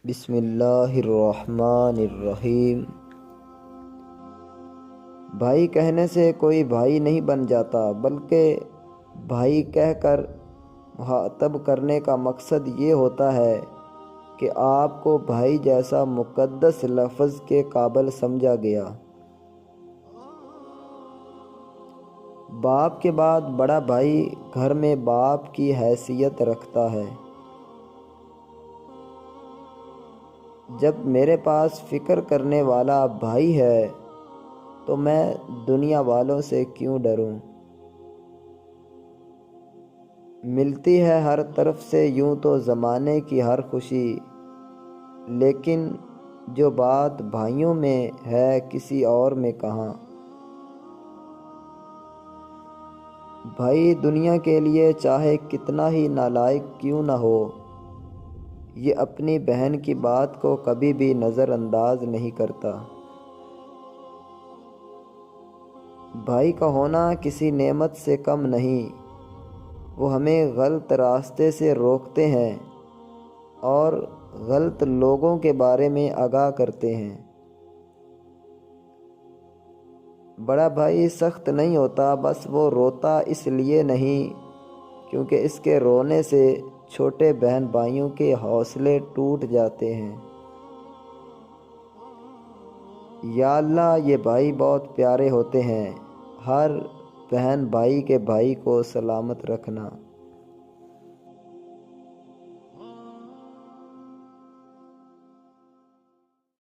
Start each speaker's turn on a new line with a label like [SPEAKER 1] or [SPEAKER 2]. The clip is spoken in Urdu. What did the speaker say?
[SPEAKER 1] بسم اللہ الرحمن الرحیم۔ بھائی کہنے سے کوئی بھائی نہیں بن جاتا، بلکہ بھائی کہہ کر مخاطب کرنے کا مقصد یہ ہوتا ہے کہ آپ کو بھائی جیسا مقدس لفظ کے قابل سمجھا گیا۔ باپ کے بعد بڑا بھائی گھر میں باپ کی حیثیت رکھتا ہے۔ جب میرے پاس فکر کرنے والا بھائی ہے تو میں دنیا والوں سے کیوں ڈروں؟ ملتی ہے ہر طرف سے یوں تو زمانے کی ہر خوشی، لیکن جو بات بھائیوں میں ہے کسی اور میں کہاں۔ بھائی دنیا کے لیے چاہے کتنا ہی نالائق کیوں نہ ہو، یہ اپنی بہن کی بات کو کبھی بھی نظر انداز نہیں کرتا۔ بھائی کا ہونا کسی نعمت سے کم نہیں، وہ ہمیں غلط راستے سے روکتے ہیں اور غلط لوگوں کے بارے میں آگاہ کرتے ہیں۔ بڑا بھائی سخت نہیں ہوتا، بس وہ روتا اس لیے نہیں کیونکہ اس کے رونے سے چھوٹے بہن بھائیوں کے حوصلے ٹوٹ جاتے ہیں۔ یا اللہ، یہ بھائی بہت پیارے ہوتے ہیں۔ ہر بہن بھائی کے بھائی کو سلامت رکھنا۔